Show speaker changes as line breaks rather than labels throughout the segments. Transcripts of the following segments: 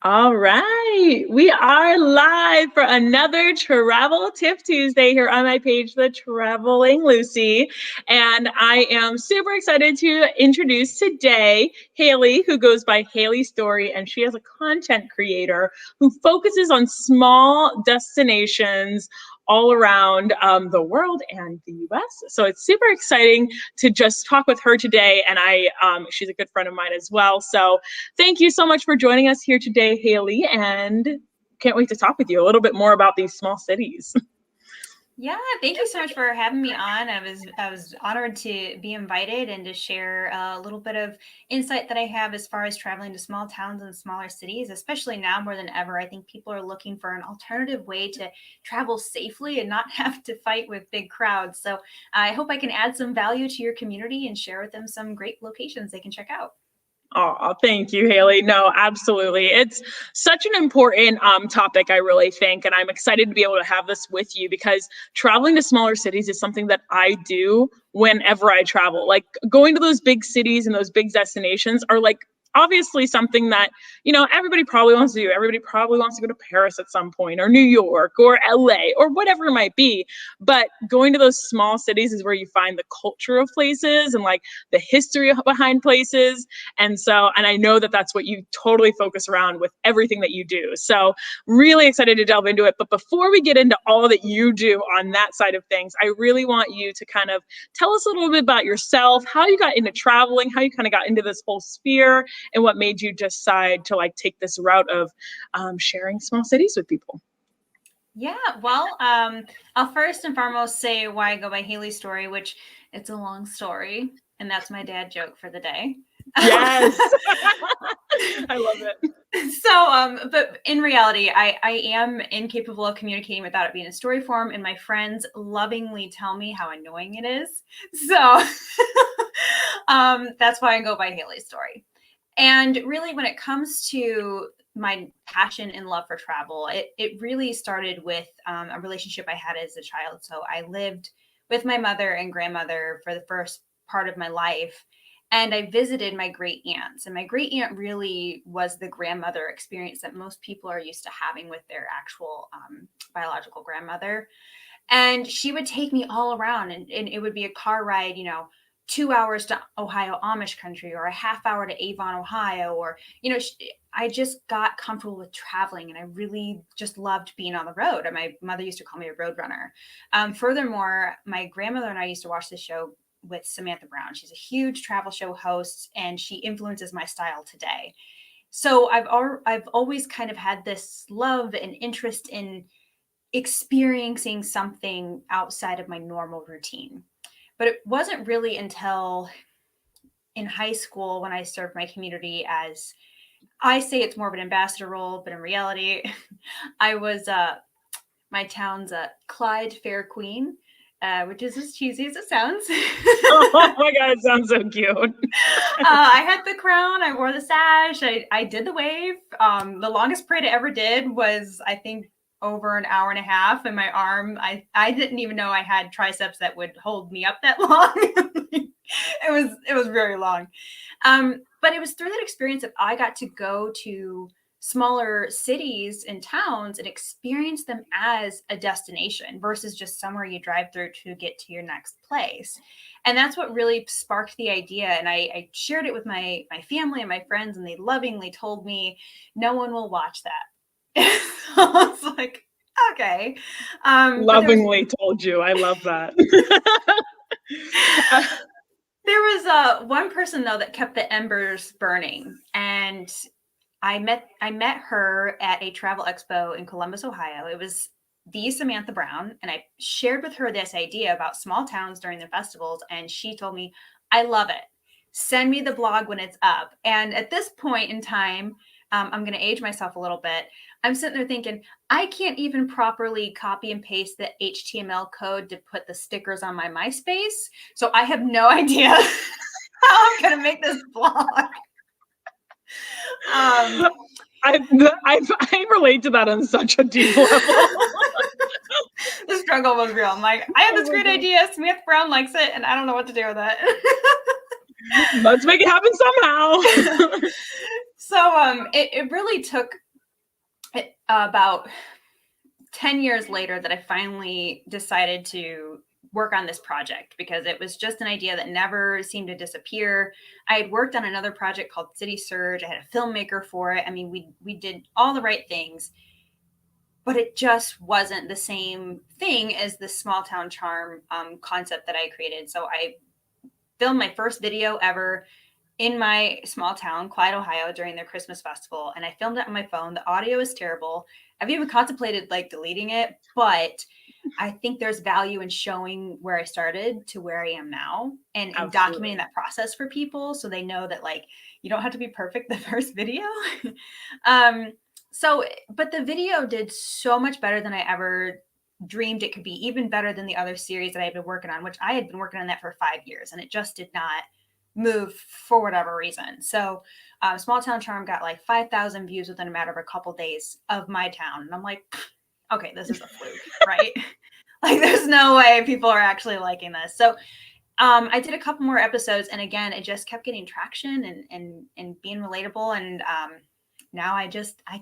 All right, we are live for another Travel Tip Tuesday here on my page, The Traveling Lucy. And I am super excited to introduce today Hayley, who goes by Hayliestory, and she is a content creator who focuses on small destinations all around the world and the US. So it's super exciting to just talk with her today. And she's a good friend of mine as well. So thank you so much for joining us here today, Hayley, and can't wait to talk with you a little bit more about these small cities.
Yeah, thank you so much for having me on. I was honored to be invited and to share a little bit of insight that I have as far as traveling to small towns and smaller cities, especially now more than ever. I think people are looking for an alternative way to travel safely and not have to fight with big crowds. So I hope I can add some value to your community and share with them some great locations they can check out.
Oh, thank you, Hayley. No, absolutely. It's such an important topic, I really think. And I'm excited to be able to have this with you because traveling to smaller cities is something that I do whenever I travel. Like going to those big cities and those big destinations are like obviously something that, everybody probably wants to do. Everybody probably wants to go to Paris at some point or New York or LA or whatever it might be. But going to those small cities is where you find the culture of places and like the history behind places. And I know that that's what you totally focus around with everything that you do. So really excited to delve into it. But before we get into all that you do on that side of things, I really want you to kind of tell us a little bit about yourself, how you got into traveling, how you kind of got into this whole sphere, and what made you decide to like take this route of sharing small cities with people.
Yeah, well, I'll first and foremost say why I go by Hayliestory, which it's a long story, and that's my dad joke for the day.
Yes. I love it.
But in reality, I am incapable of communicating without it being in story form, and my friends lovingly tell me how annoying it is. So that's why I go by Hayliestory. And really, when it comes to my passion and love for travel, it really started with a relationship I had as a child. So I lived with my mother and grandmother for the first part of my life. And I visited my great aunts. And my great aunt really was the grandmother experience that most people are used to having with their actual biological grandmother. And she would take me all around, and it would be a car ride, 2 hours to Ohio Amish country or a half hour to Avon, Ohio, or, I just got comfortable with traveling and I really just loved being on the road. And my mother used to call me a road runner. Furthermore, my grandmother and I used to watch the show with Samantha Brown. She's a huge travel show host and she influences my style today. So I've always kind of had this love and interest in experiencing something outside of my normal routine. But it wasn't really until in high school when I served my community as I say it's more of an ambassador role, but in reality, I was my town's Clyde Fair Queen, which is as cheesy as it sounds.
Oh my God, it sounds so cute.
I had the crown, I wore the sash, I did the wave. The longest parade I ever did was, I think, over an hour and a half, and my arm, I didn't even know I had triceps that would hold me up that long. It was very long. But it was through that experience that I got to go to smaller cities and towns and experience them as a destination versus just somewhere you drive through to get to your next place. And that's what really sparked the idea. And I shared it with my family and my friends, and they lovingly told me, no one will watch that. So I was like, okay.
Lovingly told you. I love that.
There was one person though that kept the embers burning, and I met her at a travel expo in Columbus, Ohio. It was the Samantha Brown, and I shared with her this idea about small towns during the festivals, and she told me, "I love it. Send me the blog when it's up." And at this point in time, I'm going to age myself a little bit. I'm sitting there thinking, I can't even properly copy and paste the HTML code to put the stickers on my MySpace. So I have no idea how I'm going to make this blog.
I relate to that on such a deep level.
The struggle was real. I'm like, I have this great idea. Smith Brown likes it, and I don't know what to do with it.
Let's make it happen somehow.
So it really took about 10 years later that I finally decided to work on this project, because it was just an idea that never seemed to disappear. I had worked on another project called City Surge. I had a filmmaker for it. I mean, we did all the right things, but it just wasn't the same thing as the small town charm concept that I created. So I filmed my first video ever in my small town, Clyde, Ohio, during their Christmas festival. And I filmed it on my phone. The audio is terrible. I've even contemplated like deleting it, but I think there's value in showing where I started to where I am now, and documenting that process for people so they know that like you don't have to be perfect the first video. But the video did so much better than I ever dreamed it could be, even better than the other series that I had been working on, which I had been working on that for 5 years, and it just did not move for whatever reason. So Small Town Charm got like 5,000 views within a matter of a couple days of my town. And I'm like, okay, this is a fluke, right? Like there's no way people are actually liking this. So I did a couple more episodes, and again, it just kept getting traction and being relatable. And now I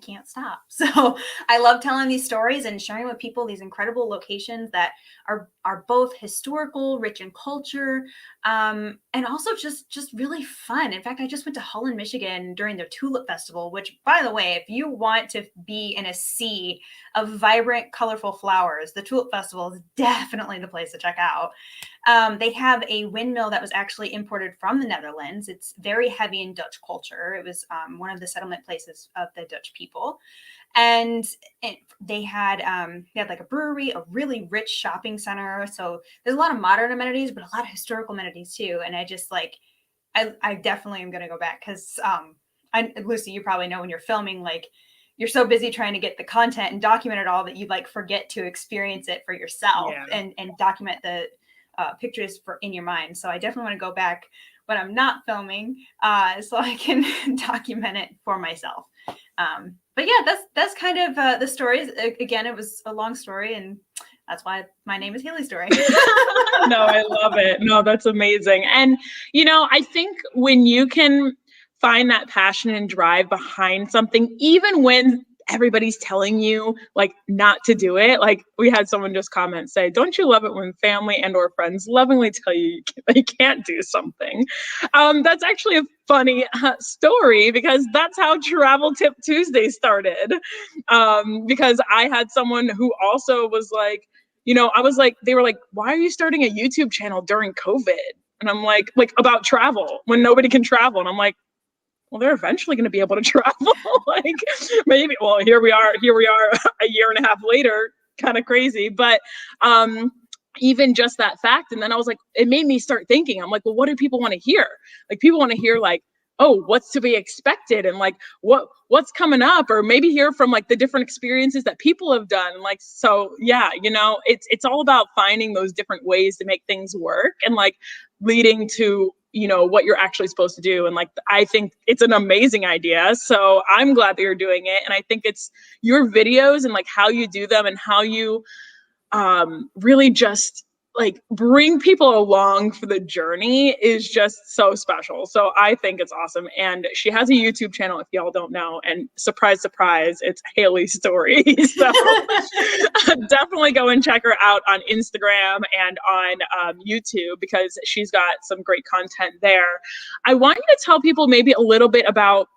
can't stop. So I love telling these stories and sharing with people these incredible locations that are both historical, rich in culture, and also just really fun. In fact, I just went to Holland, Michigan during the Tulip Festival, which, by the way, if you want to be in a sea of vibrant, colorful flowers, the Tulip Festival is definitely the place to check out. They have a windmill that was actually imported from the Netherlands. It's very heavy in Dutch culture. It was one of the settlement places of the Dutch people. And they had like a brewery, a really rich shopping center. So there's a lot of modern amenities, but a lot of historical amenities too. And I just like, I definitely am going to go back because Lucy, you probably know when you're filming, like you're so busy trying to get the content and document it all that you like forget to experience it for yourself and document the pictures in your mind. So I definitely want to go back when I'm not filming so I can document it for myself. But yeah, that's kind of the stories. Again, it was a long story, and that's why my name is Hayliestory.
No, I love it. No, that's amazing. And, I think when you can find that passion and drive behind something, even when everybody's telling you like not to do it. Like we had someone just comment, say, don't you love it when family and or friends lovingly tell you you can't do something? That's actually a funny story, because that's how Travel Tip Tuesday started. Because I had someone who also was like, I was like, they were like, why are you starting a YouTube channel during COVID? And I'm like about travel when nobody can travel. And I'm like, well, they're eventually going to be able to travel. Like maybe, well, here we are a year and a half later, kind of crazy. But even just that fact. And then I was like, it made me start thinking, I'm like, well, what do people want to hear? Like people want to hear like, oh, what's to be expected, and like what's coming up, or maybe hear from like the different experiences that people have done. Like, so yeah, it's all about finding those different ways to make things work and like leading to what you're actually supposed to do. And like I think it's an amazing idea, so I'm glad that you're doing it. And I think it's your videos and like how you do them and how you really just like bring people along for the journey is just so special. So I think it's awesome. And she has a YouTube channel, if y'all don't know, and surprise, surprise, it's Hayliestory. So definitely go and check her out on Instagram and on YouTube, because she's got some great content there. I want you to tell people maybe a little bit about,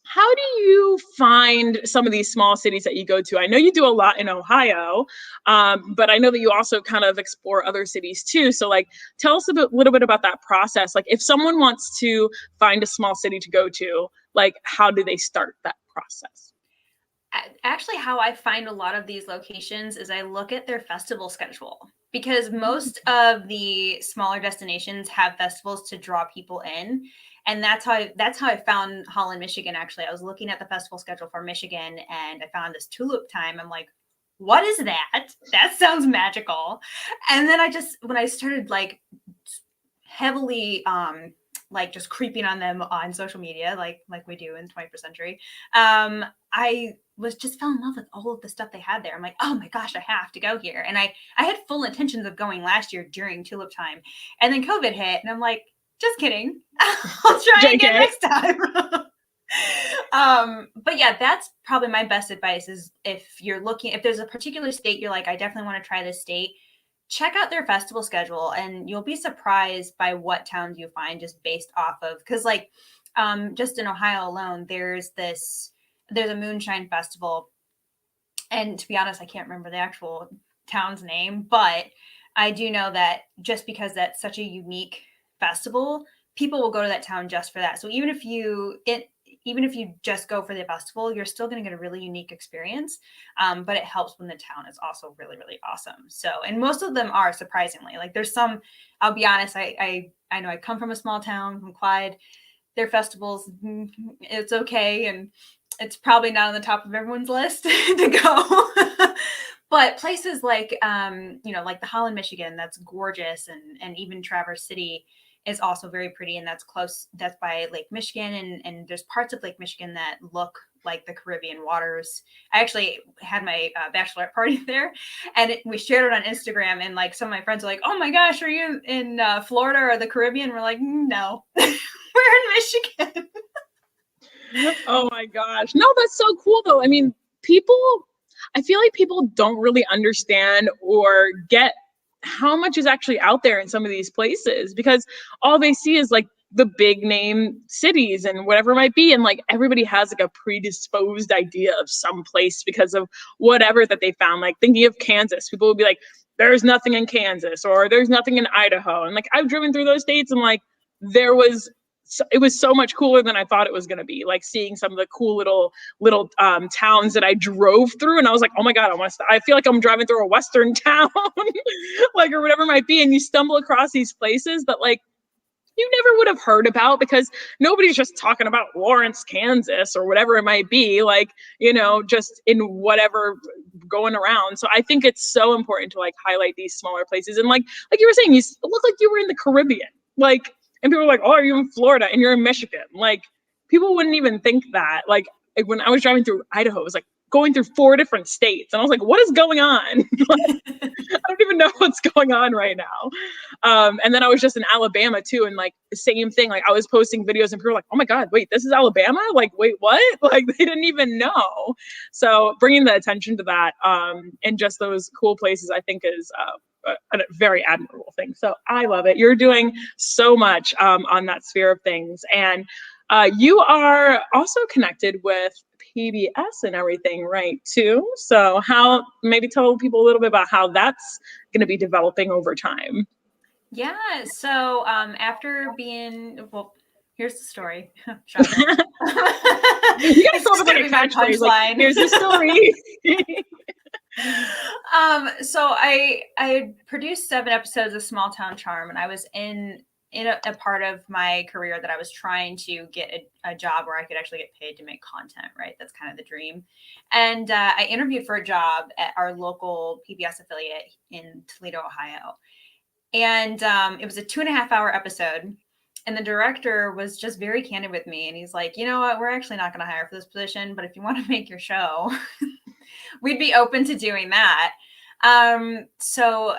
how do you find some of these small cities that you go to? I know you do a lot in Ohio, but I know that you also kind of explore other cities too. So like, tell us a little bit about that process. Like if someone wants to find a small city to go to, like how do they start that process?
Actually, how I find a lot of these locations is I look at their festival schedule, because most of the smaller destinations have festivals to draw people in. And that's how I found Holland, Michigan. Actually, I was looking at the festival schedule for Michigan, and I found this Tulip Time. I'm like, what is that? That sounds magical. And then when I started like heavily like just creeping on them on social media, like we do in the 21st century, I was just fell in love with all of the stuff they had there. I'm like, oh my gosh, I have to go here. And I had full intentions of going last year during Tulip Time, and then COVID hit, and I'm like, just kidding. I'll try again next time. But yeah, that's probably my best advice is if there's a particular state you're like, I definitely want to try this state, check out their festival schedule and you'll be surprised by what towns you find just based off of, because like just in Ohio alone, there's a moonshine festival. And to be honest, I can't remember the actual town's name, but I do know that just because that's such a unique festival, people will go to that town just for that. So even if you just go for the festival, you're still going to get a really unique experience. But it helps when the town is also really, really awesome. So, and most of them are, surprisingly. Like there's some, I'll be honest, I know I come from a small town, from Clyde. Their festivals, it's okay, and it's probably not on the top of everyone's list to go. But places like like the Holland, Michigan, that's gorgeous, and even Traverse City is also very pretty, and that's close. That's by Lake Michigan, and there's parts of Lake Michigan that look like the Caribbean waters. I actually had my bachelorette party there, and we shared it on Instagram, and like some of my friends were like, "Oh my gosh, are you in Florida or the Caribbean?" We're like, "No, we're in Michigan."
Oh my gosh. No, that's so cool though. I mean, I feel like people don't really understand or get how much is actually out there in some of these places, because all they see is like the big name cities and whatever it might be. And like everybody has like a predisposed idea of some place because of whatever that they found. Like thinking of Kansas, people will be like, there's nothing in Kansas or there's nothing in Idaho. And like I've driven through those states and like it was so much cooler than I thought it was going to be. Like seeing some of the cool little towns that I drove through, and I was like, oh my god, I feel like I'm driving through a Western town, like, or whatever it might be. And you stumble across these places that like you never would have heard about because nobody's just talking about Lawrence, Kansas, or whatever it might be, like, just in whatever going around. So I think it's so important to like highlight these smaller places. And like you were saying, you look like you were in the Caribbean, like, and people are like, oh, are you in Florida? And you're in Michigan. Like, people wouldn't even think that. Like when I was driving through Idaho, it was like going through 4 different states. And I was like, what is going on? Like, I don't even know what's going on right now. And then I was just in Alabama too. And like the same thing, like I was posting videos and people were like, oh my God, wait, this is Alabama? Like, wait, what? Like they didn't even know. So bringing the attention to that and just those cool places, I think is a very admirable thing. So I love it. You're doing so much on that sphere of things. And you are also connected with PBS and everything, right, too? So maybe tell people a little bit about how that's going to be developing over time.
Yeah, so after here's the story.
You gotta come up with like a catchphrase. Like, here's the story.
So I produced 7 episodes of Small Town Charm, and I was in a part of my career that I was trying to get a job where I could actually get paid to make content, right? That's kind of the dream. And I interviewed for a job at our local PBS affiliate in Toledo, Ohio. And it was a 2.5-hour episode. And the director was just very candid with me. And he's like, you know what? We're actually not going to hire for this position, but if you want to make your show, we'd be open to doing that. So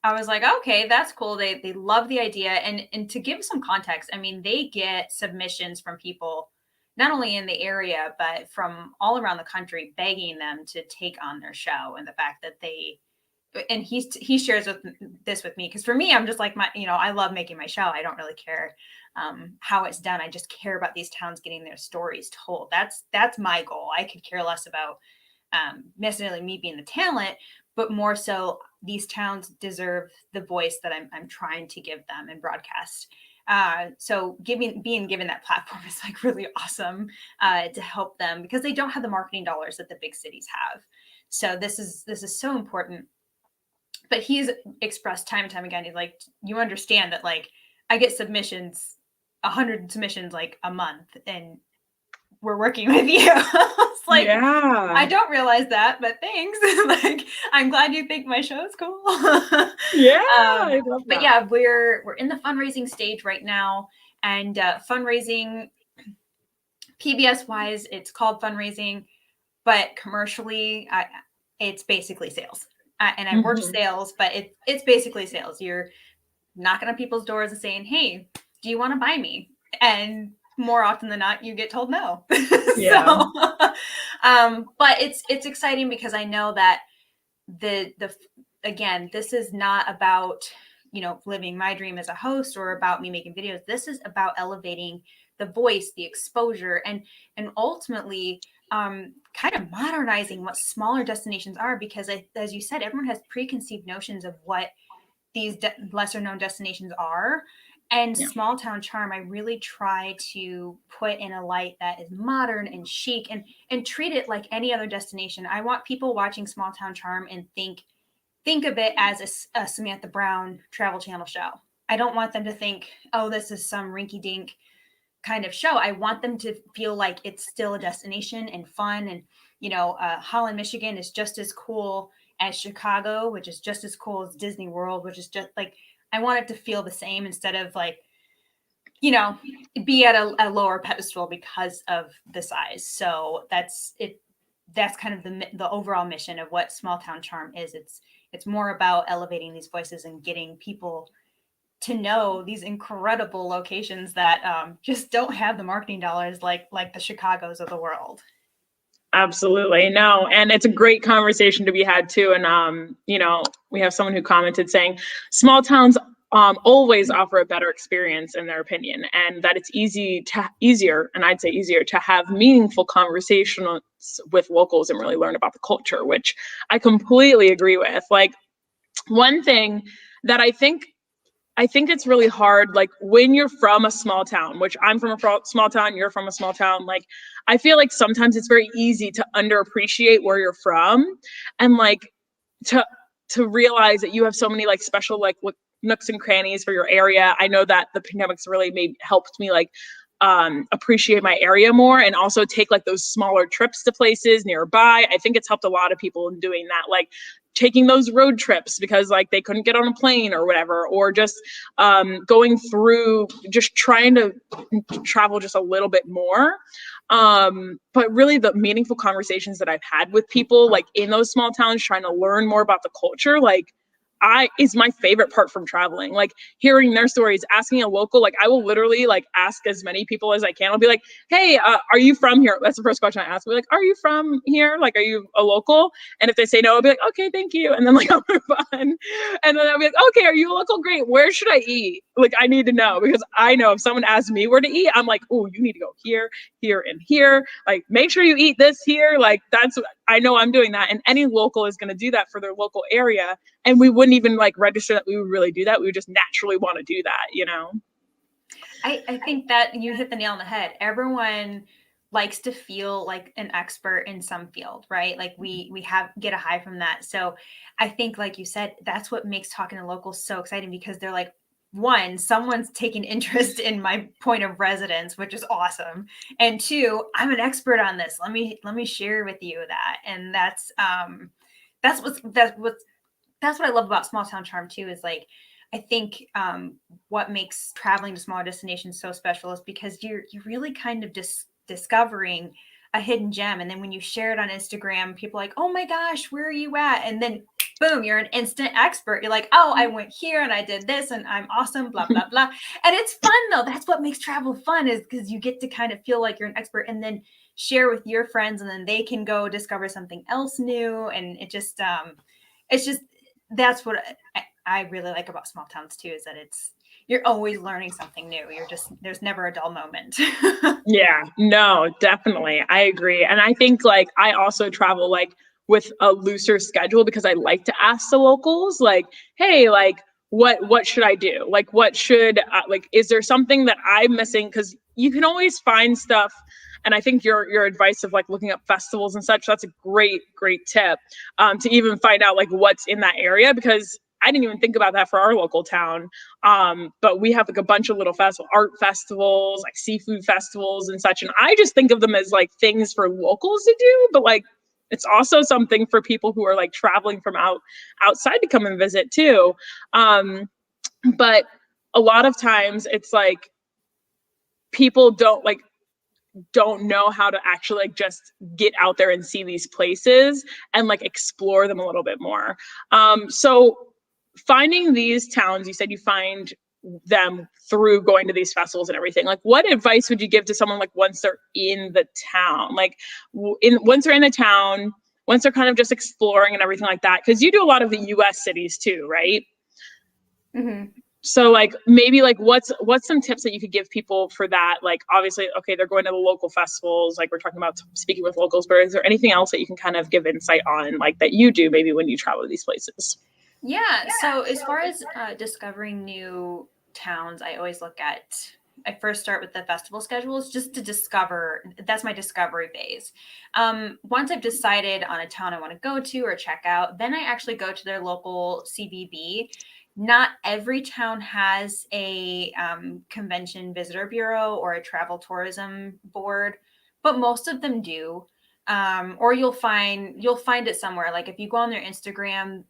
I was like, okay, that's cool. They love the idea. And to give some context, I mean, they get submissions from people, not only in the area, but from all around the country, begging them to take on their show. And the fact that and he shares this with me, because for me, I'm just like, I love making my show. I don't really care how it's done. I just care about these towns getting their stories told. That's my goal. I could care less about necessarily me being the talent, but more so these towns deserve the voice that I'm trying to give them and broadcast. So being given that platform is like really awesome to help them, because they don't have the marketing dollars that the big cities have. So this is so important. But he's expressed time and time again, he's like, you understand that like I get 100 submissions like a month, and we're working with you. It's like, yeah, I don't realize that, but thanks. Like, I'm glad you think my show's cool.
Yeah, I love that.
But yeah, we're in the fundraising stage right now, and fundraising, PBS wise, it's called fundraising, but commercially, it's basically sales. And I worked sales, but it's basically sales. You're knocking on people's doors and saying, hey, do you want to buy me? And more often than not, you get told no.
Yeah.
So, but it's exciting because I know that again, this is not about, living my dream as a host or about me making videos. This is about elevating the voice, the exposure, and ultimately kind of modernizing what smaller destinations are, because as you said, everyone has preconceived notions of what these lesser known destinations are. And
Yeah.
small town charm, I really try to put in a light that is modern and chic, and treat it like any other destination. I want people watching small town charm and think of it as a Samantha Brown Travel Channel show. I don't want them to think, oh, this is some rinky dink kind of show. I want them to feel like it's still a destination and fun. And, Holland, Michigan is just as cool as Chicago, which is just as cool as Disney World, which is just like, I want it to feel the same instead of like, be at a lower pedestal because of the size. So that's it. That's kind of the overall mission of what small town charm is. It's more about elevating these voices and getting people to know these incredible locations that just don't have the marketing dollars like the Chicagos of the world.
Absolutely. No. And it's a great conversation to be had too. And, we have someone who commented saying small towns always offer a better experience in their opinion, and that it's easier, and I'd say easier to have meaningful conversations with locals and really learn about the culture, which I completely agree with. Like, one thing that I think it's really hard, like when you're from a small town, which I'm from a small town, you're from a small town, like I feel like sometimes it's very easy to underappreciate where you're from, and like to realize that you have so many like special like nooks and crannies for your area. I know that the pandemic's really helped me like appreciate my area more, and also take like those smaller trips to places nearby. I think it's helped a lot of people in doing that, like taking those road trips because like they couldn't get on a plane or whatever, or just going through, just trying to travel just a little bit more. But really the meaningful conversations that I've had with people like in those small towns, trying to learn more about the culture, like is my favorite part from traveling. Like hearing their stories, asking a local, like I will literally like ask as many people as I can. I'll be like, hey, are you from here? That's the first question I ask. We're like, are you from here? Like, are you a local? And if they say no, I'll be like, okay, thank you. And then like I'll move on. And then I'll be like, okay, are you a local? Great. Where should I eat? Like I need to know, because I know if someone asks me where to eat, I'm like, oh, you need to go here, here, and here. Like make sure you eat this here. Like I know I'm doing that. And any local is going to do that for their local area. And we wouldn't even like register that we would really do that. We would just naturally want to do that,
I think that you hit the nail on the head. Everyone likes to feel like an expert in some field, right? Like we get a high from that. So I think, like you said, that's what makes talking to locals so exciting, because they're like, one, someone's taking interest in my point of residence, which is awesome. And two, I'm an expert on this. Let me share with you that. And that's what I love about small town charm too, is like, I think what makes traveling to smaller destinations so special is because you're really kind of discovering a hidden gem. And then when you share it on Instagram, people are like, oh my gosh, where are you at? And then boom, you're an instant expert. You're like, oh, I went here and I did this and I'm awesome, blah, blah, blah. And it's fun though. That's what makes travel fun, is because you get to kind of feel like you're an expert and then share with your friends, and then they can go discover something else new. And it's just, that's what I really like about small towns too, is that you're always learning something new. There's never a dull moment.
Yeah, no, definitely. I agree. And I think like I also travel like with a looser schedule, because I like to ask the locals like, hey, like what should I do? Like what should like, is there something that I'm missing? Because you can always find stuff. And I think your advice of like looking up festivals and such, that's a great tip, to even find out like what's in that area, because I didn't even think about that for our local town. But we have like a bunch of little art festivals, like seafood festivals and such. And I just think of them as like things for locals to do, but like it's also something for people who are like traveling from outside to come and visit too. But a lot of times it's like people don't know how to actually like just get out there and see these places and like explore them a little bit more. So finding these towns, you said you find them through going to these festivals and everything. Like, what advice would you give to someone like once they're in the town, like once they're in the town, once they're kind of just exploring and everything like that? Because you do a lot of the US cities too, right?
Mm-hmm.
So like maybe like what's some tips that you could give people for that? Like obviously, okay, they're going to the local festivals, like we're talking about speaking with locals, but is there anything else that you can kind of give insight on, like that you do maybe when you travel to these places?
Yeah. So as far as discovering new towns, I first start with the festival schedules just to discover. That's my discovery phase. Once I've decided on a town I want to go to or check out, then I actually go to their local CVB. Not every town has a convention visitor bureau or a travel tourism board, but most of them do. Or you'll find it somewhere. Like if you go on their Instagram,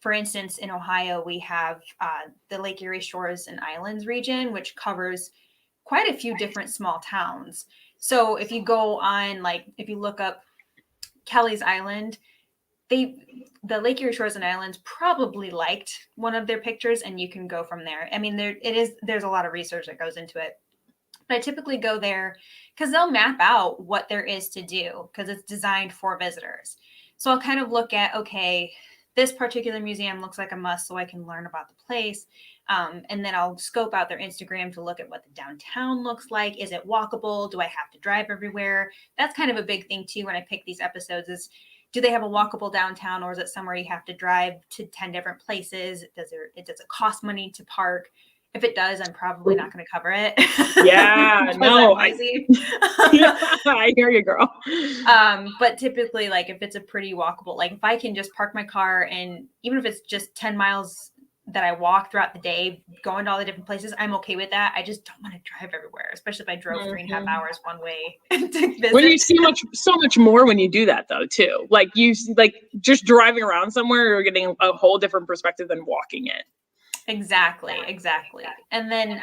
for instance, in Ohio, we have the Lake Erie Shores and Islands region, which covers quite a few different small towns. So if you go on, like, if you look up Kelly's Island, the Lake Erie Shores and Islands probably liked one of their pictures, and you can go from there. I mean, there's a lot of research that goes into it. But I typically go there because they'll map out what there is to do because it's designed for visitors. So I'll kind of look at, okay, this particular museum looks like a must so I can learn about the place. And then I'll scope out their Instagram to look at what the downtown looks like. Is it walkable? Do I have to drive everywhere? That's kind of a big thing too when I pick these episodes is, do they have a walkable downtown, or is it somewhere you have to drive to 10 different places? Does it cost money to park? If it does, I'm probably not going to cover it.
Yeah, no, I hear you, girl.
But typically, like if it's a pretty walkable, like if I can just park my car and even if it's just 10 miles that I walk throughout the day, going to all the different places, I'm okay with that. I just don't want to drive everywhere, especially if I drove 3.5 hours one way to visit.
When you see so much more when you do that though, too. Like like just driving around somewhere, you're getting a whole different perspective than walking it.
Exactly. And then,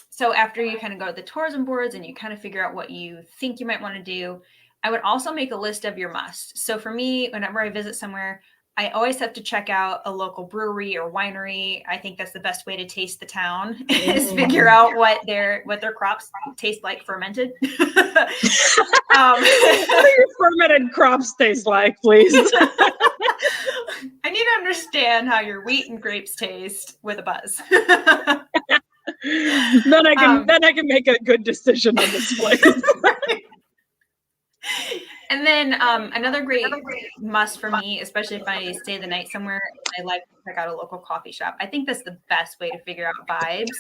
so after you kind of go to the tourism boards and you kind of figure out what you think you might want to do, I would also make a list of your musts. So for me, whenever I visit somewhere, I always have to check out a local brewery or winery. I think that's the best way to taste the town is figure out what their crops taste like fermented. What
do your fermented crops taste like, please?
I need to understand how your wheat and grapes taste with a buzz.
Then I can make a good decision on this place.
And then another great must for me, especially if I stay the night somewhere, I like to check out a local coffee shop. I think that's the best way to figure out vibes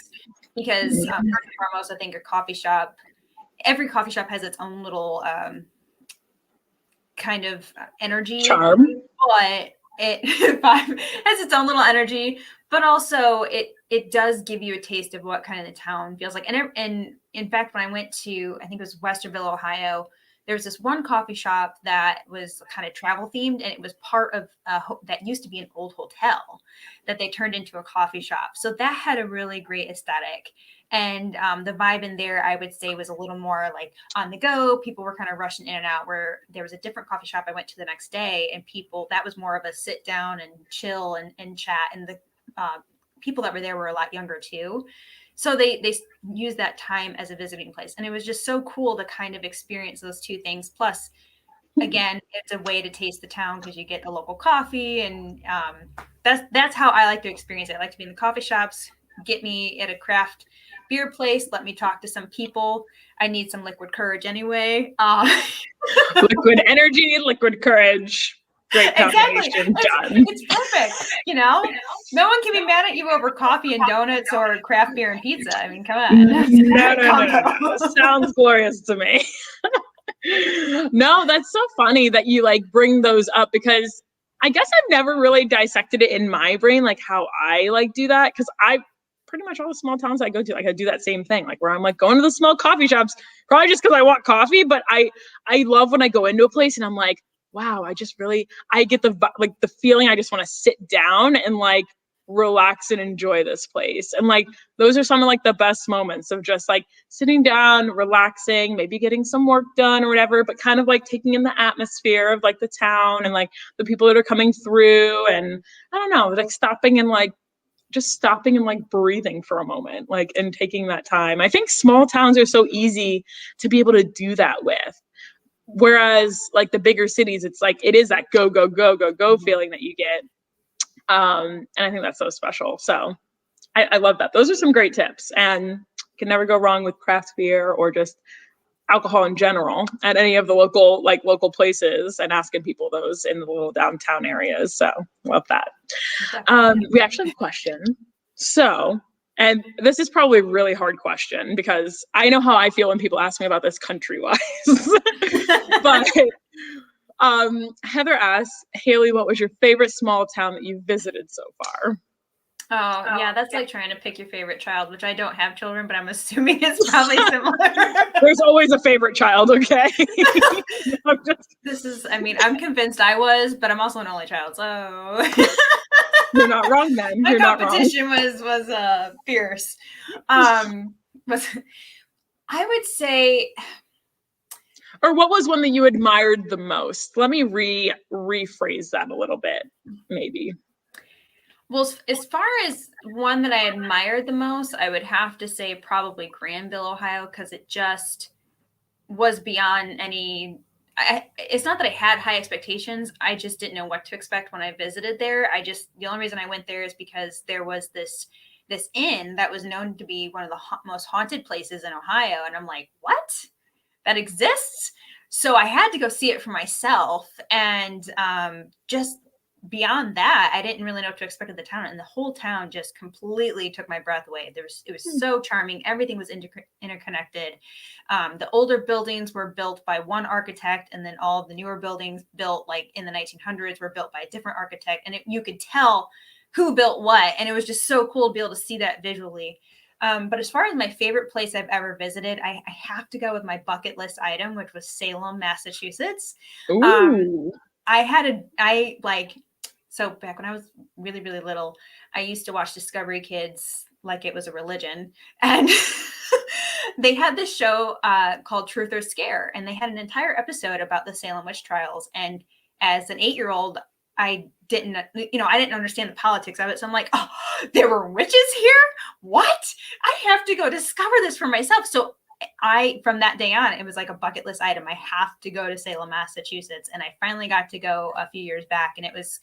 because first and foremost, I think every coffee shop has its own little kind of energy.
Charm.
But it has its own little energy, but also it does give you a taste of what kind of the town feels like. And in fact, when I went to, I think it was Westerville, Ohio, there was this one coffee shop that was kind of travel themed, and it was part of that used to be an old hotel that they turned into a coffee shop. So that had a really great aesthetic. And the vibe in there, I would say, was a little more like on the go. People were kind of rushing in and out, where there was a different coffee shop I went to the next day, and that was more of a sit down and chill and chat. And the people that were there were a lot younger too. So they used that time as a visiting place. And it was just so cool to kind of experience those two things. Plus, again, it's a way to taste the town because you get a local coffee. And that's how I like to experience it. I like to be in the coffee shops, get me at a craft beer place, let me talk to some people. I need some liquid courage anyway.
Liquid energy, liquid courage. Great combination.
Exactly. It's perfect. No one can be mad at you over coffee and donuts or craft beer and pizza. I mean, come on.
No. Sounds glorious to me. No, that's so funny that you like bring those up because I guess I've never really dissected it in my brain, like how I like do that. Cause I pretty much all the small towns I go to, like I do that same thing, like where I'm like going to the small coffee shops, probably just because I want coffee. But I love when I go into a place and I'm like, wow, I get the feeling I just want to sit down and like relax and enjoy this place. And like, those are some of like the best moments of just like sitting down, relaxing, maybe getting some work done or whatever, but kind of like taking in the atmosphere of like the town and like the people that are coming through. And I don't know, like stopping and like just stopping and like breathing for a moment, like, and taking that time. I think small towns are so easy to be able to do that with. Whereas like the bigger cities, it's like, it is that go, go, go, go, go feeling that you get. And I think that's so special. So I love that. Those are some great tips, and can never go wrong with craft beer or just alcohol in general at any of the local places, and asking people those in the little downtown areas. So love that. We actually have a question. So, and this is probably a really hard question because I know how I feel when people ask me about this country-wise. But Heather asks, Hailey, what was your favorite small town that you've visited so far?
Oh, yeah, that's like trying to pick your favorite child, which I don't have children, but I'm assuming it's probably similar.
There's always a favorite child, okay?
I'm convinced I was, but I'm also an only child, so
you're not wrong then.
My competition was fierce. I would say,
or what was one that you admired the most? Let me rephrase that a little bit, maybe.
Well, as far as one that I admired the most, I would have to say probably Granville, Ohio, because it just was beyond any. It's not that I had high expectations. I just didn't know what to expect when I visited there. The only reason I went there is because there was this inn that was known to be one of the most haunted places in Ohio, and I'm like, what? That exists? So I had to go see it for myself, and just beyond that, I didn't really know what to expect of the town, and the whole town just completely took my breath away. It was so charming. Everything was interconnected. The older buildings were built by one architect, and then all of the newer buildings built like in the 1900s were built by a different architect, and you could tell who built what, and it was just so cool to be able to see that visually. But as far as my favorite place I've ever visited, I have to go with my bucket list item, which was Salem, Massachusetts.
Ooh.
So back when I was really, really little, I used to watch Discovery Kids like it was a religion. And they had this show called Truth or Scare. And they had an entire episode about the Salem witch trials. And as an 8-year-old, I didn't understand the politics of it. So I'm like, oh, there were witches here? What? I have to go discover this for myself. So from that day on, it was like a bucket list item. I have to go to Salem, Massachusetts. And I finally got to go a few years back, and it was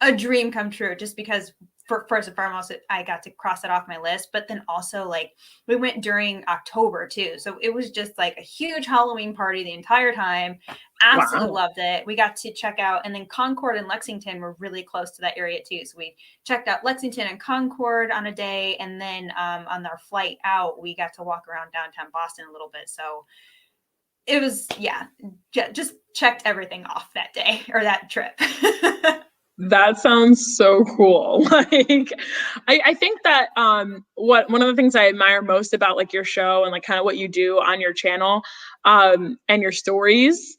a dream come true, just because first and foremost, I got to cross it off my list, but then also like we went during October too. So it was just like a huge Halloween party the entire time. Absolutely loved it. We got to check out, and then Concord and Lexington were really close to that area too. So we checked out Lexington and Concord on a day. And then on our flight out, we got to walk around downtown Boston a little bit. So it was, just checked everything off that day or that trip.
That sounds so cool. Like, I think that one of the things I admire most about like your show and like kind of what you do on your channel and your stories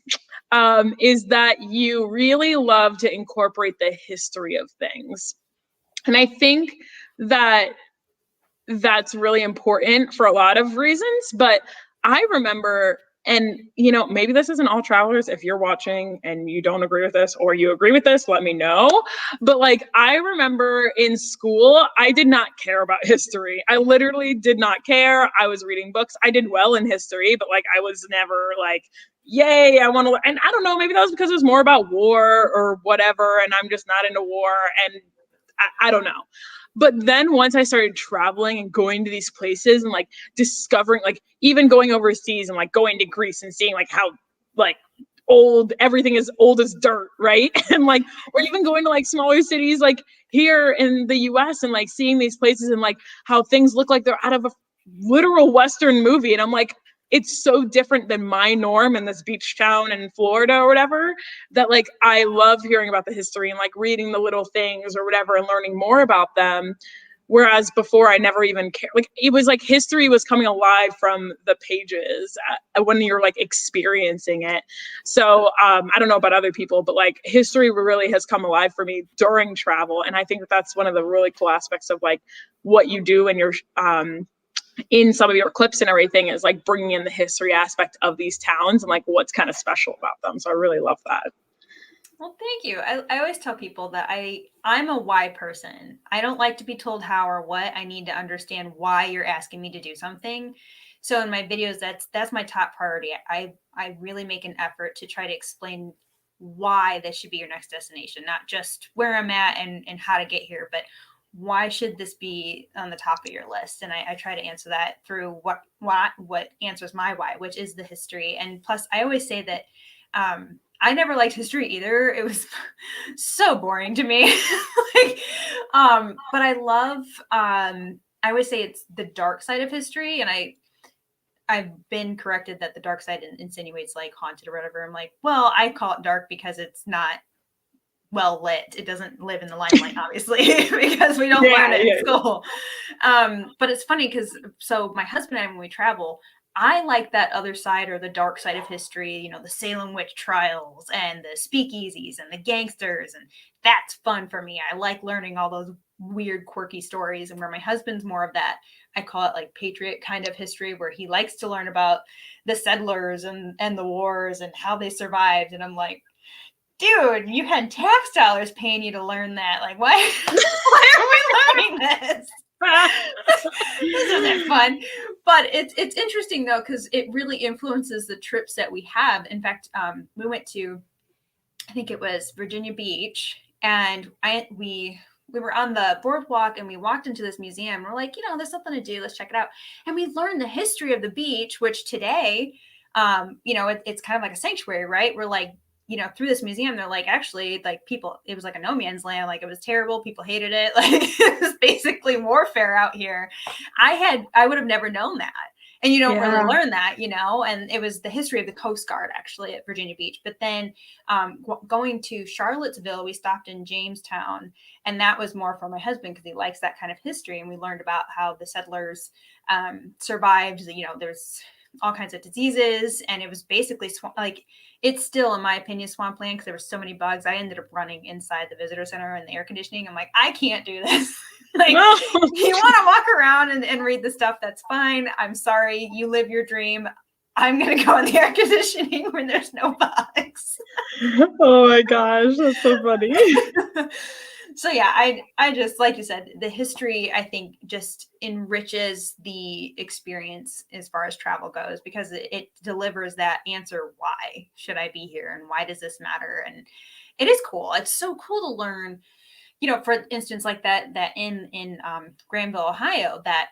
is that you really love to incorporate the history of things. And I think that that's really important for a lot of reasons. But I remember, and maybe this isn't all travelers. If you're watching and you don't agree with this, or you agree with this, let me know. But like, I remember in school, I did not care about history. I literally did not care. I was reading books. I did well in history, but like, I was never like, yay, I want to. And I don't know, maybe that was because it was more about war or whatever. And I'm just not into war. And I don't know. But then once I started traveling and going to these places and like discovering, like even going overseas and like going to Greece and seeing like how like old everything is, old as dirt, right? And like, or even going to like smaller cities like here in the US and like seeing these places and like how things look like they're out of a literal Western movie. And I'm like, it's so different than my norm in this beach town in Florida or whatever, that like I love hearing about the history and like reading the little things or whatever and learning more about them. Whereas before I never even cared. Like it was like history was coming alive from the pages when you're like experiencing it. So I don't know about other people, but like history really has come alive for me during travel. And I think that that's one of the really cool aspects of like what you do and your in some of your clips and everything is like bringing in the history aspect of these towns and like what's kind of special about them. So I really love that.
Well, thank you. I always tell people that I'm a why person. I don't like to be told how or what. I need to understand why you're asking me to do something. So in my videos, that's my top priority. I really make an effort to try to explain why this should be your next destination, not just where I'm at and how to get here, but why should this be on the top of your list? And I try to answer that through what answers my why, which is the history. And plus, I always say that I never liked history either. It was so boring to me. like, but I love. I would say it's the dark side of history, and I've been corrected that the dark side insinuates like haunted or whatever. I'm like, well, I call it dark because it's not well lit. It doesn't live in the limelight, obviously, because we don't learn it in school. But it's funny because so my husband and I, when we travel, I like that other side or the dark side of history, you know, the Salem witch trials and the speakeasies and the gangsters. And that's fun for me. I like learning all those weird, quirky stories. And where my husband's more of that, I call it like patriot kind of history, where he likes to learn about the settlers and the wars and how they survived. And I'm like, dude, you had tax dollars paying you to learn that. Like, why are we learning this? This isn't fun. But it's interesting though, because it really influences the trips that we have. In fact, we went to, I think it was Virginia Beach, and we were on the boardwalk and we walked into this museum. We're like, you know, there's something to do. Let's check it out. And we learned the history of the beach, which today, you know, it's kind of like a sanctuary, right? We're like, you know, through this museum, they're like, actually, like people, it was like a no man's land. Like it was terrible. People hated it. Like it was basically warfare out here. I would have never known that. And you don't really learn that, you know, and it was the history of the Coast Guard actually at Virginia Beach. But then going to Charlottesville, we stopped in Jamestown, and that was more for my husband because he likes that kind of history. And we learned about how the settlers survived, you know, there's all kinds of diseases, and it was basically like it's still, in my opinion, swampland because there were so many bugs. I ended up running inside the visitor center and the air conditioning. I'm like, I can't do this. Like, you want to walk around and read the stuff, that's fine. I'm sorry, you live your dream. I'm gonna go in the air conditioning when there's no bugs.
Oh my gosh, that's so funny.
So yeah, I just, like you said, the history, I think, just enriches the experience as far as travel goes, because it delivers that answer, why should I be here and why does this matter? And it is cool. It's so cool to learn, you know, for instance, like that in Granville, Ohio, that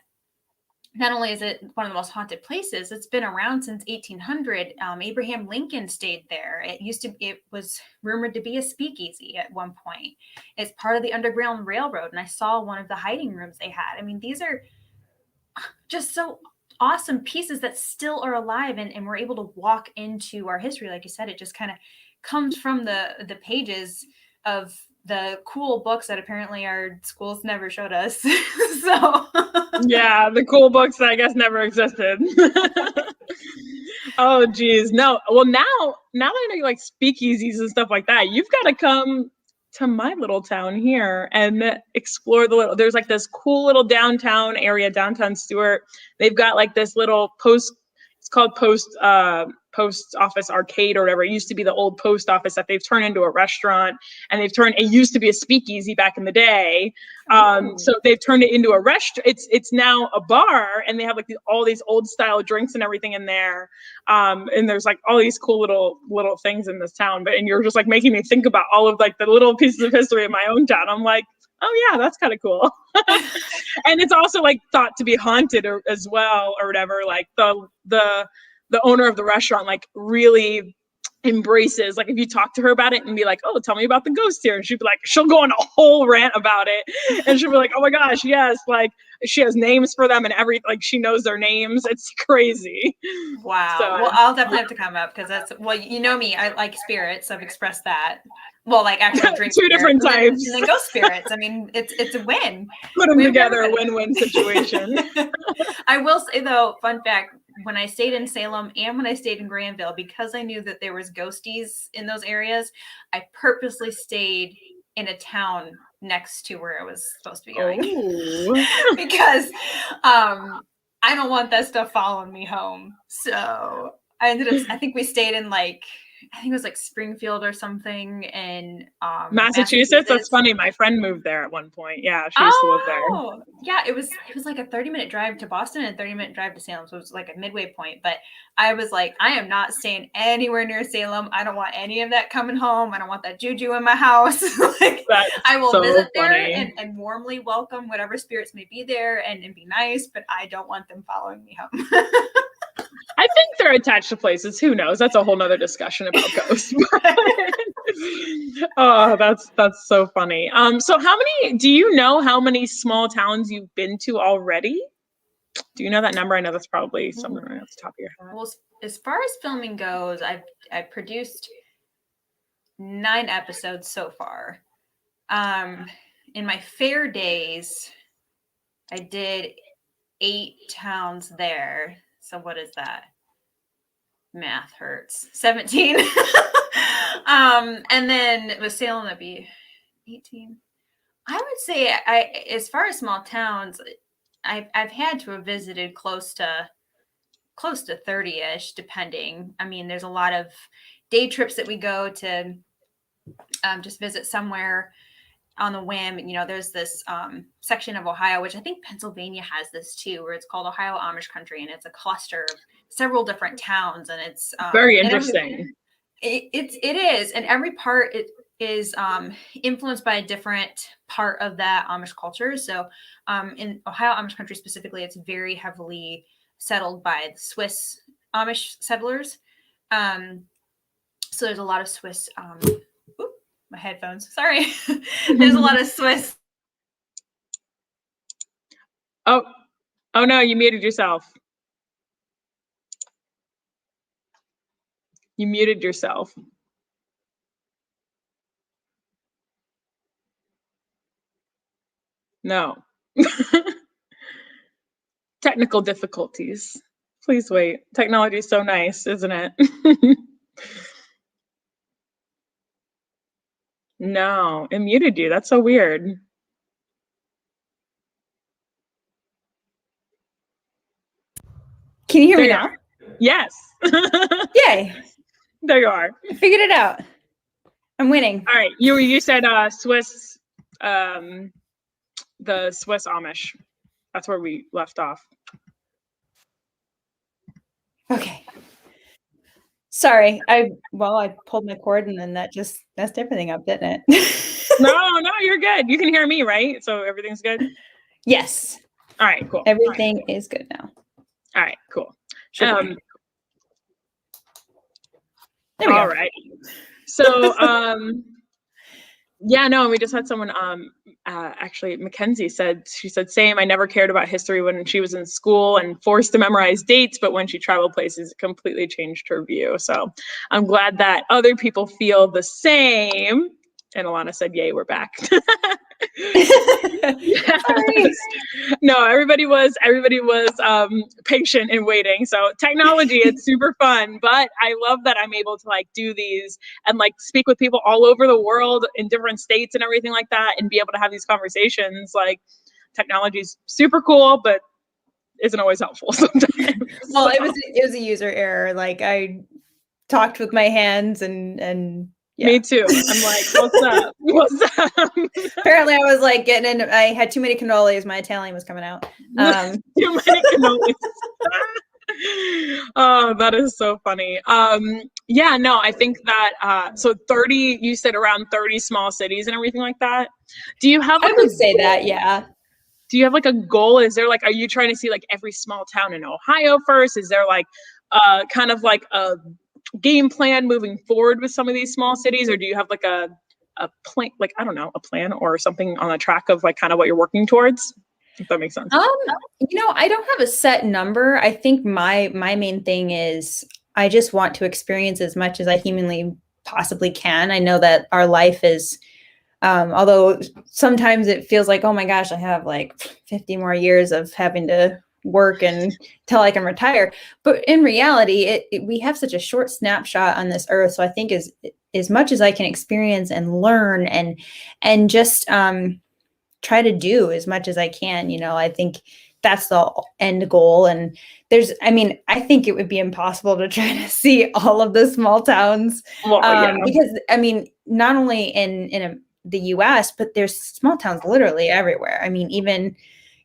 not only is it one of the most haunted places, it's been around since 1800. Abraham Lincoln stayed there. It was rumored to be a speakeasy at one point. It's part of the Underground Railroad, and I saw one of the hiding rooms they had. I mean, these are just so awesome pieces that still are alive, and we're able to walk into our history. Like you said, it just kind of comes from the pages of the cool books that apparently our schools never showed us. So
yeah, the cool books that I guess never existed. Oh geez, no. Well, now that I know you like speakeasies and stuff like that, you've got to come to my little town here and explore there's like this cool little downtown area, downtown Stewart. They've got like this little it's called post office arcade or whatever. It used to be the old post office that they've turned into a restaurant, and it used to be a speakeasy back in the day. So they've turned it into a restaurant. It's now a bar, and they have like all these old style drinks and everything in there. And there's like all these cool little things in this town. And you're just like making me think about all of like the little pieces of history in my own town. I'm like, oh yeah, that's kind of cool. And it's also like thought to be haunted as well or whatever. Like the owner of the restaurant like really embraces, like if you talk to her about it and be like, oh, tell me about the ghost here, and she'll go on a whole rant about it, and she'll be like, oh my gosh, yes, like she has names for them and like she knows their names. It's crazy.
Wow. So, well, I'll definitely have to come up because well, you know me, I like spirits. I've expressed that. Well, like actually drink
two different types.
And then ghost spirits. I mean, it's a win.
Put them together, a win-win situation.
I will say though, fun fact, when I stayed in Salem and when I stayed in Granville, because I knew that there was ghosties in those areas, I purposely stayed in a town next to where I was supposed to be going. Because I don't want that stuff following me home. So I think we stayed in like I think it was like Springfield or something in
Massachusetts. That's funny. My friend moved there at one point. Yeah, she used to live there.
Oh, yeah, it was like a 30-minute drive to Boston and a 30-minute drive to Salem. So it was like a midway point. But I was like, I am not staying anywhere near Salem. I don't want any of that coming home. I don't want that juju in my house. Like, I will visit there and warmly welcome whatever spirits may be there and be nice, but I don't want them following me home.
I think they're attached to places. Who knows? That's a whole nother discussion about ghosts. Oh, that's so funny. So do you know how many small towns you've been to already? Do you know that number? I know that's probably somewhere right off the top of your head.
Well, as far as filming goes, I've produced 9 episodes so far. In my fair days, I did 8 towns there. So what is that? Math hurts. 17. And then with Salem, that'd be 18. I would say as far as small towns, I've had to have visited close to 30-ish, depending. I mean, there's a lot of day trips that we go to just visit somewhere on the whim. You know, there's this section of Ohio, which I think Pennsylvania has this too, where it's called Ohio Amish country, and it's a cluster of several different towns, and it's
very interesting.
It is, and every part is influenced by a different part of that Amish culture. So in Ohio Amish country specifically, it's very heavily settled by the Swiss Amish settlers. So there's a lot of Swiss my headphones. Sorry. There's a lot of Swiss.
Oh no, you muted yourself. You muted yourself. No. Technical difficulties. Please wait. Technology is so nice, isn't it? No, it muted you. That's so weird.
Can you hear me now?
Yes.
Yay.
There you are.
I figured it out. I'm winning.
All right. You said Swiss, the Swiss Amish. That's where we left off.
Okay. Sorry. I pulled my cord and then that just messed everything up, didn't it?
No, you're good. You can hear me, right? So everything's good?
Yes.
All right, cool.
Everything is good now.
All right, cool.
There we go.
All right. So, yeah, no, we just had someone, actually, Mackenzie said, same, I never cared about history when she was in school and forced to memorize dates, but when she traveled places, it completely changed her view. So I'm glad that other people feel the same. And Alana said, yay, we're back. Yes. No, everybody was patient and waiting. So technology, it's super fun, but I love that I'm able to like do these and like speak with people all over the world in different states and everything like that, and be able to have these conversations. Like, technology is super cool, but isn't always helpful sometimes.
Well, it was a user error. Like, I talked with my hands and yeah.
Me too. I'm like, what's up? What's up?
Apparently I was like getting in, I had too many cannolis. My Italian was coming out.
Too many cannolis. Oh, that is so funny. Yeah, no, I think that, so 30, you said around 30 small cities and everything like that. Do you have, like,
I would say that, yeah.
Do you have like a goal? Is there like, are you trying to see like every small town in Ohio first? Is there like, kind of like a game plan moving forward with some of these small cities, or do you have like a plan, like, I don't know, a plan or something on a track of like kind of what you're working towards, if that makes sense?
You know, I don't have a set number. I think my main thing is I just want to experience as much as I humanly possibly can. I know that our life is, although sometimes it feels like, oh my gosh, I have like 50 more years of having to work until I can retire. But in reality, we have such a short snapshot on this earth. So I think as much as I can experience and learn and just try to do as much as I can, you know, I think that's the end goal. And I think it would be impossible to try to see all of the small towns, because not only in the US, but there's small towns literally everywhere. I mean, even,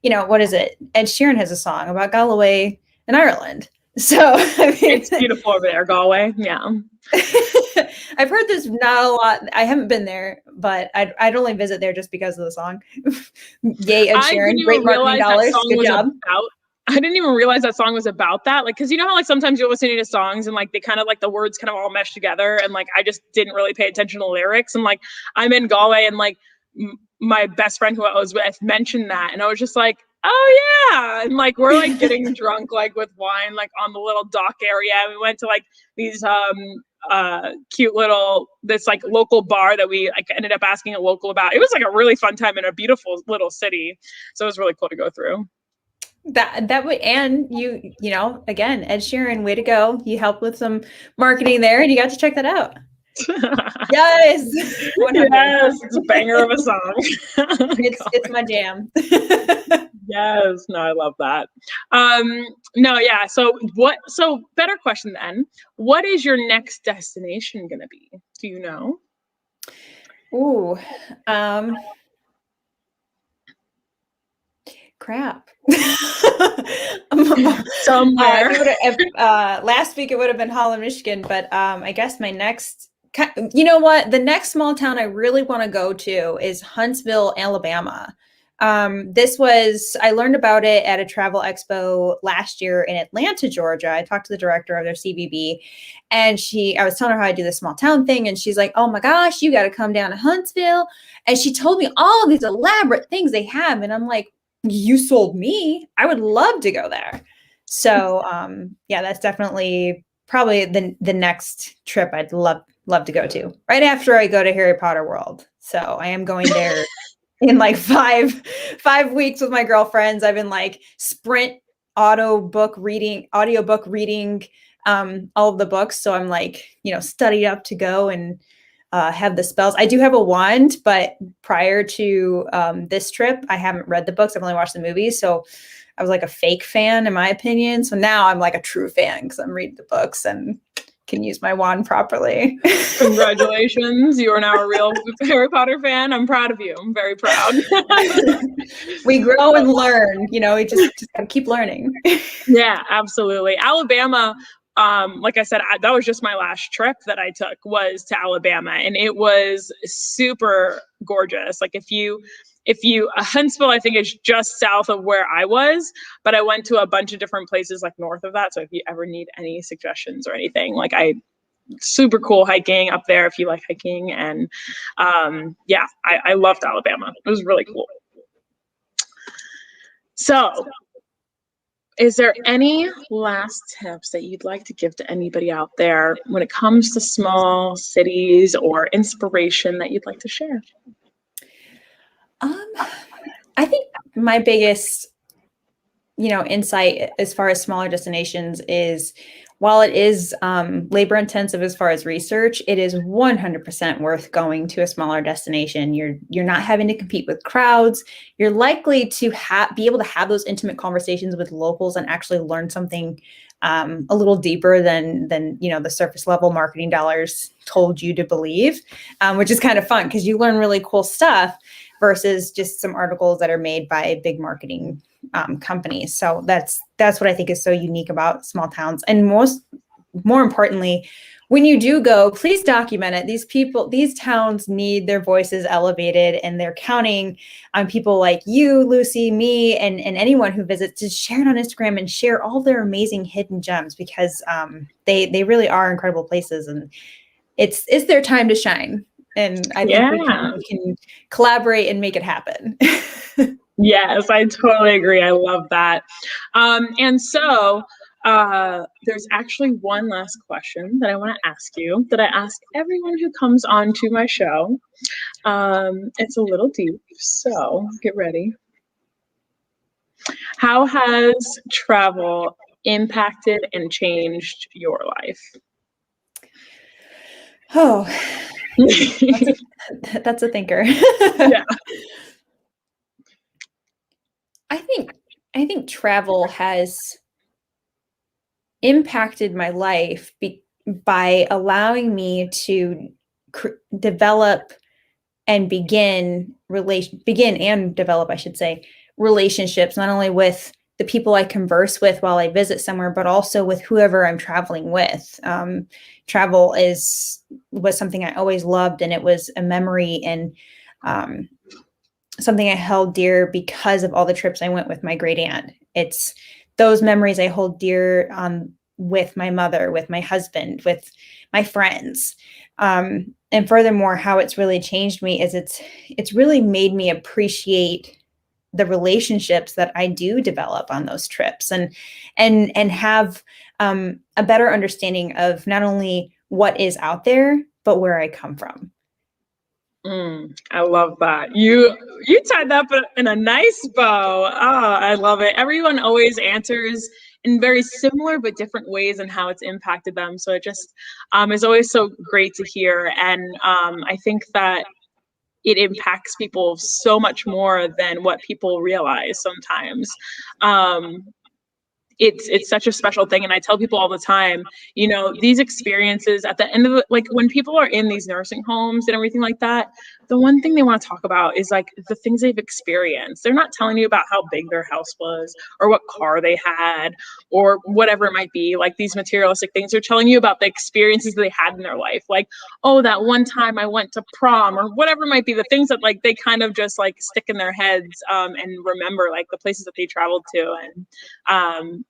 what is it? Ed Sheeran has a song about Galway in Ireland. So
it's beautiful over there, Galway. Yeah.
I've heard there's not a lot. I haven't been there, but I'd only visit there just because of the song. Yay, Ed Sheeran, great marketing dollars. Good job.
I didn't even realize that song was about that. Like, cause you know how like sometimes you're listening to songs and like they kind of like the words kind of all mesh together, and like I just didn't really pay attention to the lyrics. And like I'm in Galway, and like my best friend who I was with mentioned that, and I was just like, oh yeah. And like we're like getting drunk like with wine like on the little dock area. We went to like these cute little this like local bar that we like ended up asking a local about. It was like a really fun time in a beautiful little city, so it was really cool to go through.
That would, and again, Ed Sheeran, way to go. You helped with some marketing there, and you got to check that out. Yes.
Yes, it's a banger of a song.
It's my jam.
Yes, no, I love that. No, yeah. So better question then. What is your next destination gonna be? Do you know?
Ooh, crap.
Somewhere.
Last week it would have been Holland, Michigan, but I guess my next, the next small town I really want to go to is Huntsville, Alabama. I learned about it at a travel expo last year in Atlanta, Georgia. I talked to the director of their CVB, and I was telling her how I do the small town thing. And she's like, oh my gosh, you got to come down to Huntsville. And she told me all these elaborate things they have. And I'm like, you sold me. I would love to go there. So, yeah, that's definitely probably the next trip I'd love to go to right after I go to Harry Potter World. So I am going there in like 5 weeks with my girlfriends. I've been like sprint audiobook reading all of the books. So I'm like, studied up to go and have the spells. I do have a wand, but prior to this trip, I haven't read the books. I've only watched the movies. So I was like a fake fan in my opinion. So now I'm like a true fan because I'm reading the books and can use my wand properly.
Congratulations. You are now a real Harry Potter fan. I'm proud of you. I'm very proud.
We grow and learn, we just gotta keep learning.
Yeah, absolutely. Alabama, like I said, that was just my last trip that I took was to Alabama, and it was super gorgeous. Like if you Huntsville, I think is just south of where I was, but I went to a bunch of different places like north of that. So if you ever need any suggestions or anything, like super cool hiking up there if you like hiking. And yeah, I loved Alabama. It was really cool. So is there any last tips that you'd like to give to anybody out there when it comes to small cities or inspiration that you'd like to share?
I think my biggest, insight as far as smaller destinations is, while it is labor intensive as far as research, it is 100% worth going to a smaller destination. You're not having to compete with crowds. You're likely to be able to have those intimate conversations with locals and actually learn something a little deeper than the surface level marketing dollars told you to believe, which is kind of fun because you learn really cool stuff versus just some articles that are made by big marketing companies. So that's what I think is so unique about small towns. And more importantly, when you do go, please document it. These towns need their voices elevated, and they're counting on people like you, Lucy, me, and anyone who visits to share it on Instagram and share all their amazing hidden gems, because they really are incredible places, and it's their time to shine. And I think we can collaborate and make it happen.
Yes, I totally agree. I love that. And so there's actually one last question that I want to ask you that I ask everyone who comes on to my show. It's a little deep, so get ready. How has travel impacted and changed your life?
Oh, that's a thinker.
Yeah.
I think
think travel has impacted my life by allowing me to develop and begin and develop, I should say, relationships, not only with the people I converse with while I visit somewhere, but also with whoever I'm traveling with. Travel was something I always loved, and it was a memory and something I held dear because of all the trips I went with my great aunt. It's those memories I hold dear with my mother, with my husband, with my friends. And furthermore, how it's really changed me is it's really made me appreciate the relationships that I do develop on those trips, and have a better understanding of not only what is out there, but where I come from.
I love that. You tied that up in a nice bow. I love it. Everyone always answers in very similar but different ways and how it's impacted them. So it just is always so great to hear. And I think that it impacts people so much more than what people realize sometimes. It's such a special thing. And I tell people all the time, you know, these experiences at the end of it, like when people are in these nursing homes and everything like that, the one thing they want to talk about is like the things they've experienced. They're not telling you about how big their house was or what car they had or whatever it might be, like these materialistic things. They're telling you about the experiences they had in their life. Like, oh, that one time I went to prom or whatever it might be, the things that like they kind of just like stick in their heads and remember like the places that they traveled to. And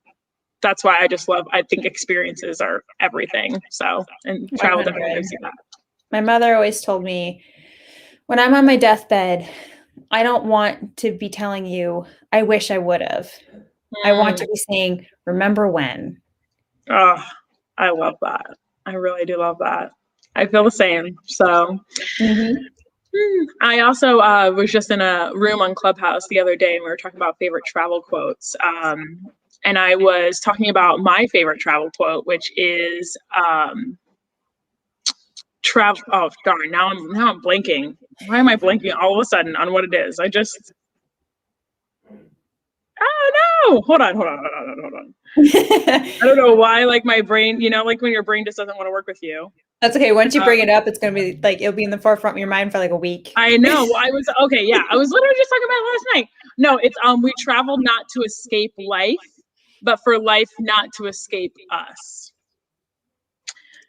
that's why I think experiences are everything. So, and travel definitely gives you that.
My mother always told me, when I'm on my deathbed, I don't want to be telling you, I wish I would have. I want to be saying, remember when.
Oh, I love that. I really do love that. I feel the same. So I also was just in a room on Clubhouse the other day, and we were talking about favorite travel quotes. And I was talking about my favorite travel quote, which is travel. Oh darn! Now I'm blanking. Why am I blanking all of a sudden on what it is? Oh no! Hold on. I don't know why. Like my brain, you know, like when your brain just doesn't want to work with you.
That's okay. Once you bring it up, it's gonna be like it'll be in the forefront of your mind for like a week.
I know. Well, I was literally just talking about it last night. No, it's we travel not to escape life, but for life not to escape us.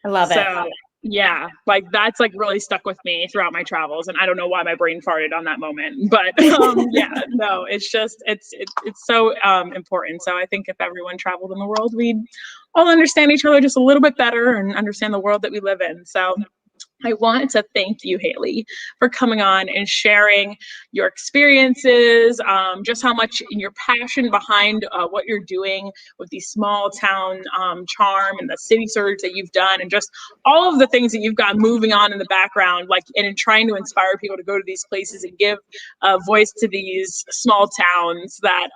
I love it.
Yeah, like that's like really stuck with me throughout my travels, and I don't know why my brain farted on that moment, but yeah, no, it's just it's so important. So I think if everyone traveled in the world, we'd all understand each other just a little bit better and understand the world that we live in. So I want to thank you, Hailey, for coming on and sharing your experiences, just how much your passion behind what you're doing with the small town charm and the city surge that you've done, and just all of the things that you've got moving on in the background, like and in trying to inspire people to go to these places and give a voice to these small towns that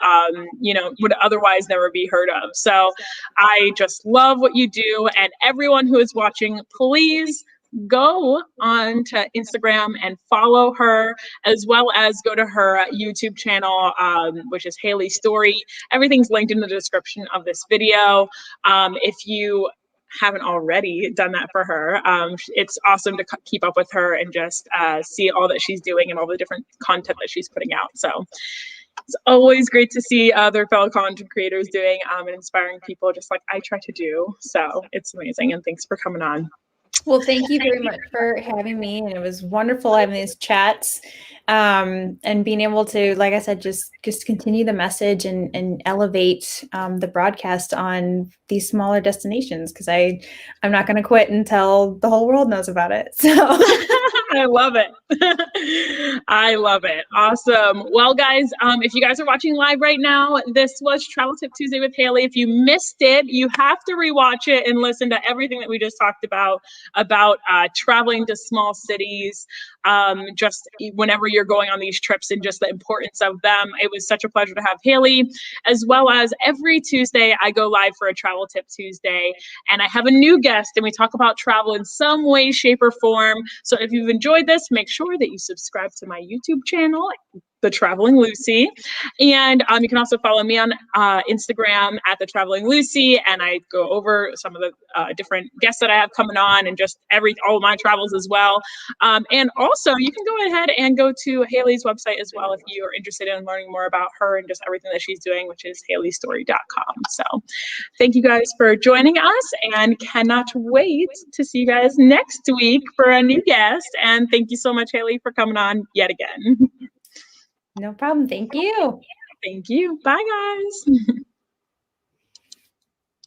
you know, would otherwise never be heard of. So I just love what you do, and everyone who is watching, please go on to Instagram and follow her, as well as go to her YouTube channel, which is Hayliestory. Everything's linked in the description of this video. If you haven't already done that for her, it's awesome to keep up with her and just see all that she's doing and all the different content that she's putting out. So it's always great to see other fellow content creators doing and inspiring people just like I try to do. So it's amazing, and thanks for coming on.
Well, thank you very much for having me, and it was wonderful having these chats and being able to, like I said, just continue the message and elevate the broadcast on these smaller destinations, because I'm not going to quit until the whole world knows about it. So
I love it. I love it. Awesome. Well, guys, if you guys are watching live right now, this was Travel Tip Tuesday with Hailey. If you missed it, you have to rewatch it and listen to everything that we just talked about traveling to small cities, just whenever you're going on these trips and just the importance of them. It was such a pleasure to have Hailey, as well as every Tuesday I go live for a Travel Tip Tuesday, and I have a new guest, and we talk about travel in some way, shape, or form. So if you've enjoyed this, make sure that you subscribe to my YouTube channel. The Traveling Lucy. And you can also follow me on Instagram at The Traveling Lucy. And I go over some of the different guests that I have coming on and just all of my travels as well. And also you can go ahead and go to Hayley's website as well if you are interested in learning more about her and just everything that she's doing, which is hayliestory.com. So thank you guys for joining us, and cannot wait to see you guys next week for a new guest. And thank you so much, Hayley, for coming on yet again.
No problem. Thank you.
Thank you. Bye, guys.